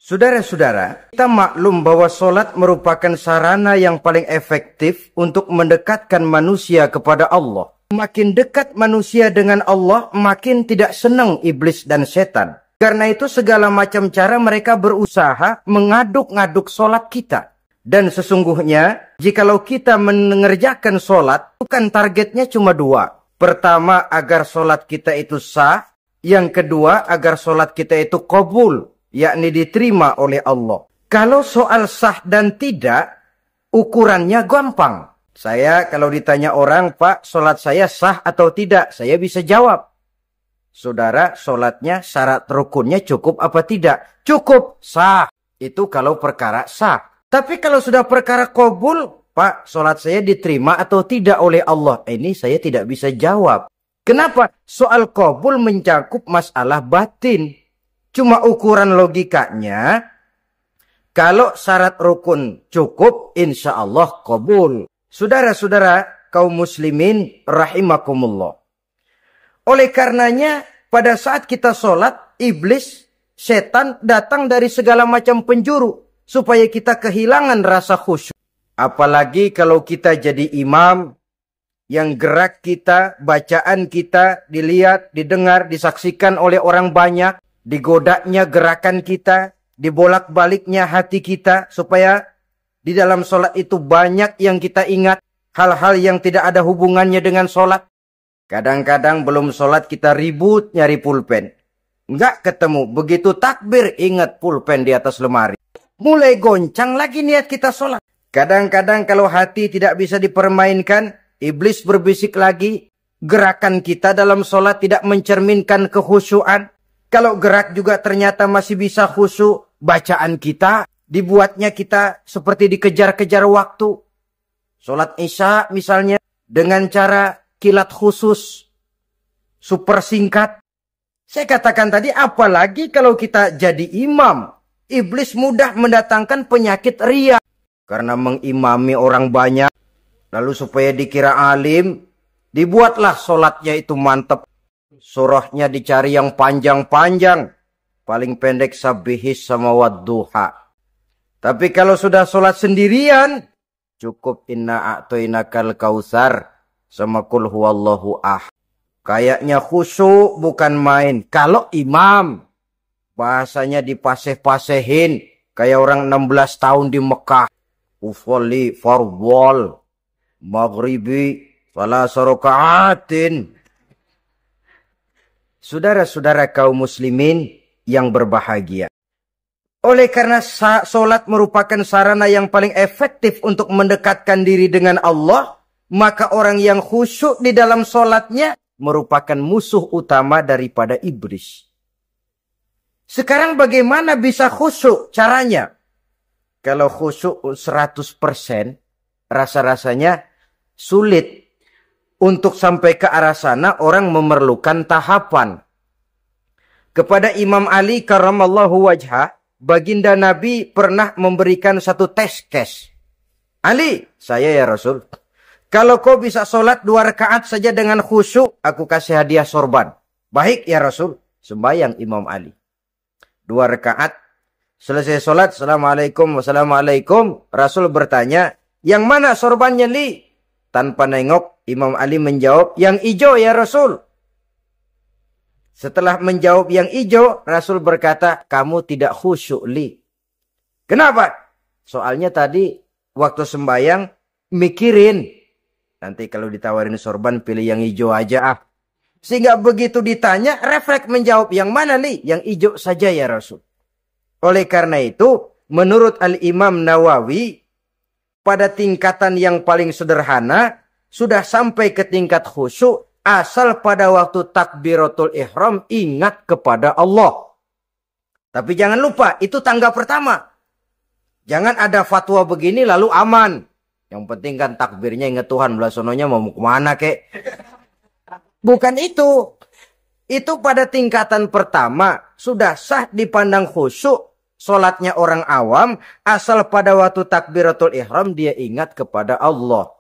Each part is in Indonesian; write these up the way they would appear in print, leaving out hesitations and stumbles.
Saudara-saudara, kita maklum bahwa sholat merupakan sarana yang paling efektif untuk mendekatkan manusia kepada Allah. Makin dekat manusia dengan Allah, makin tidak senang iblis dan setan. Karena itu segala macam cara mereka berusaha mengaduk-ngaduk sholat kita. Dan sesungguhnya, jikalau kita mengerjakan sholat, bukan targetnya cuma dua. Pertama, agar sholat kita itu sah. Yang kedua, agar sholat kita itu qabul, yakni diterima oleh Allah. Kalau soal sah dan tidak, ukurannya gampang. Saya kalau ditanya orang, Pak, sholat saya sah atau tidak? Saya bisa jawab. Saudara, sholatnya syarat rukunnya cukup apa tidak? Cukup, sah. Itu kalau perkara sah. Tapi kalau sudah perkara qabul, Pak, sholat saya diterima atau tidak oleh Allah? Ini saya tidak bisa jawab. Kenapa? Soal qabul mencakup masalah batin. Cuma ukuran logikanya, kalau syarat rukun cukup, insya Allah qabul. Saudara-saudara kaum muslimin rahimakumullah. Oleh karenanya, pada saat kita sholat, iblis, setan datang dari segala macam penjuru, supaya kita kehilangan rasa khusyuk. Apalagi kalau kita jadi imam, yang gerak kita, bacaan kita, dilihat, didengar, disaksikan oleh orang banyak, digodanya gerakan kita, dibolak-baliknya hati kita, supaya di dalam sholat itu banyak yang kita ingat, hal-hal yang tidak ada hubungannya dengan sholat. Kadang-kadang belum sholat kita ribut nyari pulpen. Nggak ketemu, begitu takbir ingat pulpen di atas lemari. Mulai goncang lagi niat kita sholat. Kadang-kadang kalau hati tidak bisa dipermainkan, iblis berbisik lagi, gerakan kita dalam sholat tidak mencerminkan kekhusyuan. Kalau gerak juga ternyata masih bisa khusyuk, bacaan kita dibuatnya kita seperti dikejar-kejar waktu. Sholat Isya misalnya dengan cara kilat khusus, super singkat. Saya katakan tadi, apalagi kalau kita jadi imam, iblis mudah mendatangkan penyakit riya. Karena mengimami orang banyak, lalu supaya dikira alim, dibuatlah sholatnya itu mantap. Surahnya dicari yang panjang-panjang. Paling pendek sabihis sama wadduha. Tapi kalau sudah sholat sendirian, cukup inna a'toinakal kausar sama kul huwallahu ahad. Kayaknya khusyuk bukan main. Kalau imam, bahasanya dipaseh-pasehin. Kayak orang 16 tahun di Mekah. Ufolli farwal maghribi salah sarokaatin. Saudara-saudara kaum muslimin yang berbahagia. Oleh karena sholat merupakan sarana yang paling efektif untuk mendekatkan diri dengan Allah, maka orang yang khusyuk di dalam sholatnya merupakan musuh utama daripada iblis. Sekarang bagaimana bisa khusyuk caranya? Kalau khusyuk 100%, rasa-rasanya sulit. Untuk sampai ke arah sana, orang memerlukan tahapan. Kepada Imam Ali karramallahu wajhah, baginda Nabi pernah memberikan satu tes case. Ali, saya ya Rasul, kalau kau bisa sholat 2 rakaat saja dengan khusyuk, aku kasih hadiah sorban. Baik ya Rasul, sembahyang Imam Ali. 2 rakaat, selesai sholat, assalamualaikum, wassalamualaikum. Rasul bertanya, yang mana sorbannya Li? Tanpa nengok, Imam Ali menjawab, yang hijau ya Rasul. Setelah menjawab yang hijau, Rasul berkata, kamu tidak khusyuk Li. Kenapa? Soalnya tadi waktu sembahyang mikirin. Nanti kalau ditawarin sorban pilih yang hijau aja ah. Sehingga begitu ditanya, refleks menjawab yang mana Li? Yang hijau saja ya Rasul. Oleh karena itu, menurut Al-Imam Nawawi, pada tingkatan yang paling sederhana, sudah sampai ke tingkat khusyuk, asal pada waktu takbiratul ihram ingat kepada Allah. Tapi jangan lupa, itu tangga pertama. Jangan ada fatwa begini lalu aman. Yang penting kan takbirnya ingat Tuhan, belasononya mau kemana kek. Bukan itu. Itu pada tingkatan pertama, sudah sah dipandang khusyuk. Sholatnya orang awam, asal pada waktu takbiratul ihram dia ingat kepada Allah.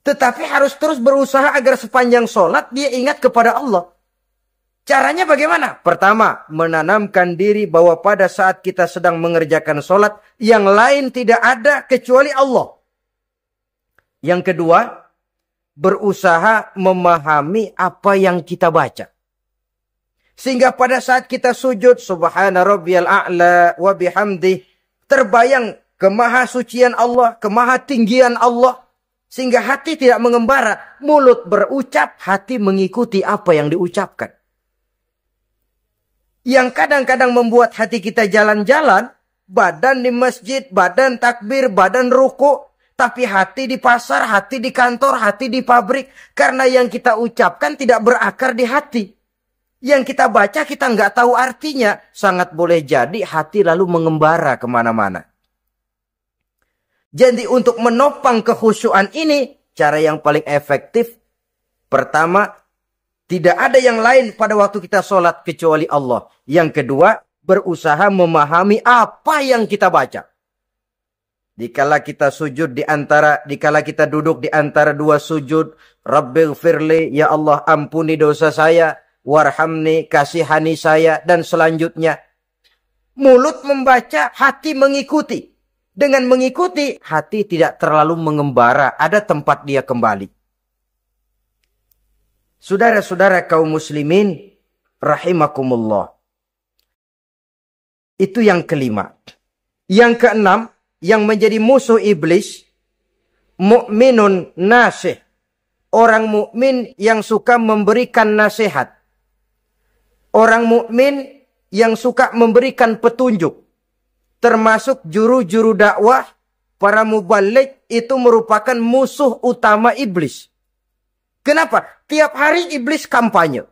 Tetapi harus terus berusaha agar sepanjang sholat dia ingat kepada Allah. Caranya bagaimana? Pertama, menanamkan diri bahwa pada saat kita sedang mengerjakan sholat, yang lain tidak ada kecuali Allah. Yang kedua, berusaha memahami apa yang kita baca. Sehingga pada saat kita sujud, subhana rabbiyal a'la wa bihamdih, terbayang kemahasucian Allah, kemahatinggian Allah. Sehingga hati tidak mengembara, mulut berucap, hati mengikuti apa yang diucapkan. Yang kadang-kadang membuat hati kita jalan-jalan, badan di masjid, badan takbir, badan ruku, tapi hati di pasar, hati di kantor, hati di pabrik. Karena yang kita ucapkan tidak berakar di hati. Yang kita baca kita nggak tahu artinya. Sangat boleh jadi hati lalu mengembara kemana-mana. Jadi untuk menopang kekhusyuan ini, cara yang paling efektif, pertama, tidak ada yang lain pada waktu kita sholat kecuali Allah. Yang kedua, berusaha memahami apa yang kita baca. Dikala kita sujud dikala kita duduk di antara dua sujud, Rabbighfirli, ya Allah ampuni dosa saya, warhamni, kasihani saya, dan selanjutnya. Mulut membaca, hati mengikuti. Dengan mengikuti, hati tidak terlalu mengembara, ada tempat dia kembali. Saudara-saudara kaum muslimin, rahimakumullah. Itu yang kelima. Yang keenam, yang menjadi musuh iblis, mukminun nasih. Orang mukmin yang suka memberikan nasihat. Orang mukmin yang suka memberikan petunjuk. Termasuk juru-juru dakwah, para mubaligh itu merupakan musuh utama iblis. Kenapa? Tiap hari iblis kampanye.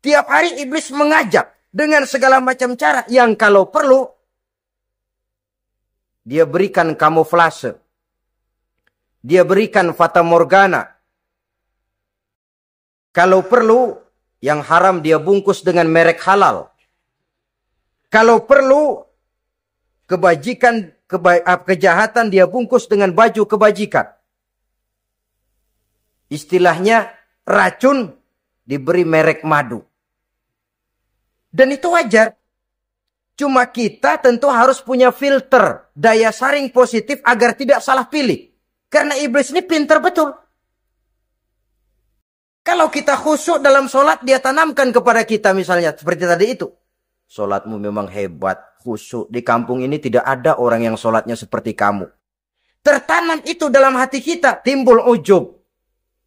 Tiap hari iblis mengajak dengan segala macam cara yang kalau perlu dia berikan kamuflase. Dia berikan fata morgana. Kalau perlu yang haram dia bungkus dengan merek halal. Kalau perlu kejahatan dia bungkus dengan baju kebajikan. Istilahnya racun diberi merek madu. Dan itu wajar. Cuma kita tentu harus punya filter, daya saring positif agar tidak salah pilih. Karena iblis ini pintar betul. Kalau kita khusyuk dalam sholat, dia tanamkan kepada kita misalnya seperti tadi itu. Sholatmu memang hebat, khusyuk. Di kampung ini tidak ada orang yang sholatnya seperti kamu. Tertanam itu dalam hati kita, timbul ujub.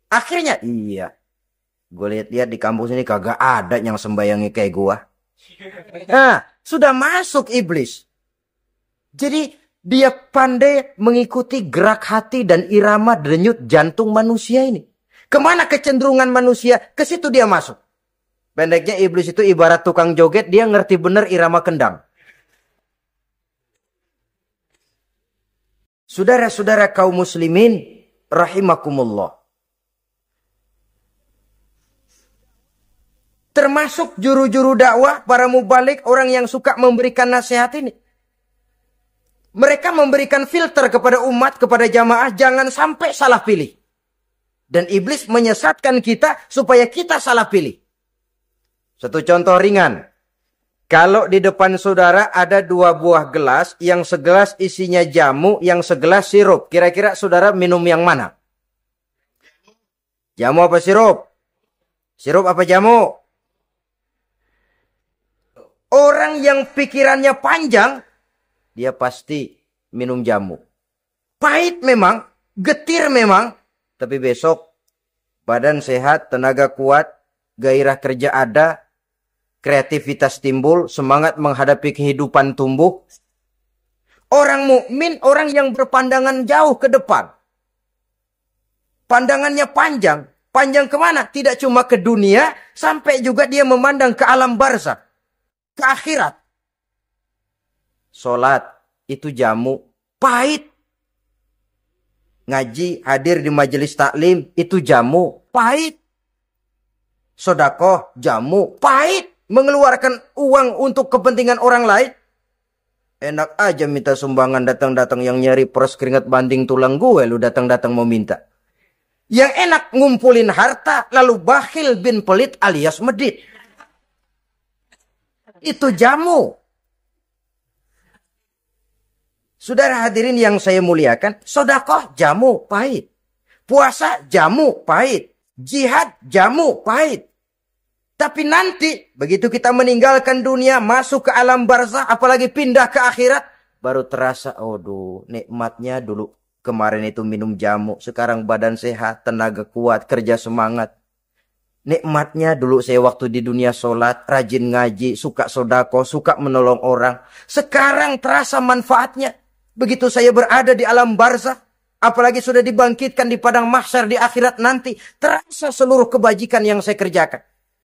Akhirnya, iya. Gue lihat-lihat di kampus ini kagak ada yang sembayangi kayak gua. Nah, sudah masuk iblis. Jadi, dia pandai mengikuti gerak hati dan irama denyut jantung manusia ini. Kemana kecenderungan manusia, ke situ dia masuk. Pendeknya iblis itu ibarat tukang joget, dia ngerti benar irama kendang. Saudara-saudara kaum muslimin, rahimakumullah. Termasuk juru-juru dakwah, para mubaligh, orang yang suka memberikan nasihat ini. Mereka memberikan filter kepada umat, kepada jamaah, jangan sampai salah pilih. Dan iblis menyesatkan kita supaya kita salah pilih. Satu contoh ringan. Kalau di depan saudara ada dua buah gelas, yang segelas isinya jamu, yang segelas sirup. Kira-kira saudara minum yang mana? Jamu apa sirup? Sirup apa jamu? Orang yang pikirannya panjang, dia pasti minum jamu. Pahit memang, getir memang, tapi besok badan sehat, tenaga kuat, gairah kerja ada, kreativitas timbul, semangat menghadapi kehidupan tumbuh. Orang mukmin, orang yang berpandangan jauh ke depan. Pandangannya panjang. Panjang kemana? Tidak cuma ke dunia, sampai juga dia memandang ke alam barzakh. Ke akhirat. Sholat itu jamu, pahit. Ngaji, hadir di majelis taklim, itu jamu, pahit. Sedekah, jamu, pahit. Mengeluarkan uang untuk kepentingan orang lain. Enak aja minta sumbangan, datang-datang yang nyari peres keringat banding tulang gue, lu datang-datang mau minta. Yang enak ngumpulin harta, lalu bakhil bin pelit alias medit. Itu jamu. Saudara hadirin yang saya muliakan, sedekah jamu pahit. Puasa jamu pahit. Jihad jamu pahit. Tapi nanti begitu kita meninggalkan dunia, masuk ke alam barzah, apalagi pindah ke akhirat, baru terasa, aduh, nikmatnya dulu kemarin itu minum jamu, sekarang badan sehat, tenaga kuat, kerja semangat. Nikmatnya dulu saya waktu di dunia sholat, rajin ngaji, suka sodako, suka menolong orang. Sekarang terasa manfaatnya. Begitu saya berada di alam barzah, apalagi sudah dibangkitkan di padang mahsyar di akhirat nanti, terasa seluruh kebajikan yang saya kerjakan.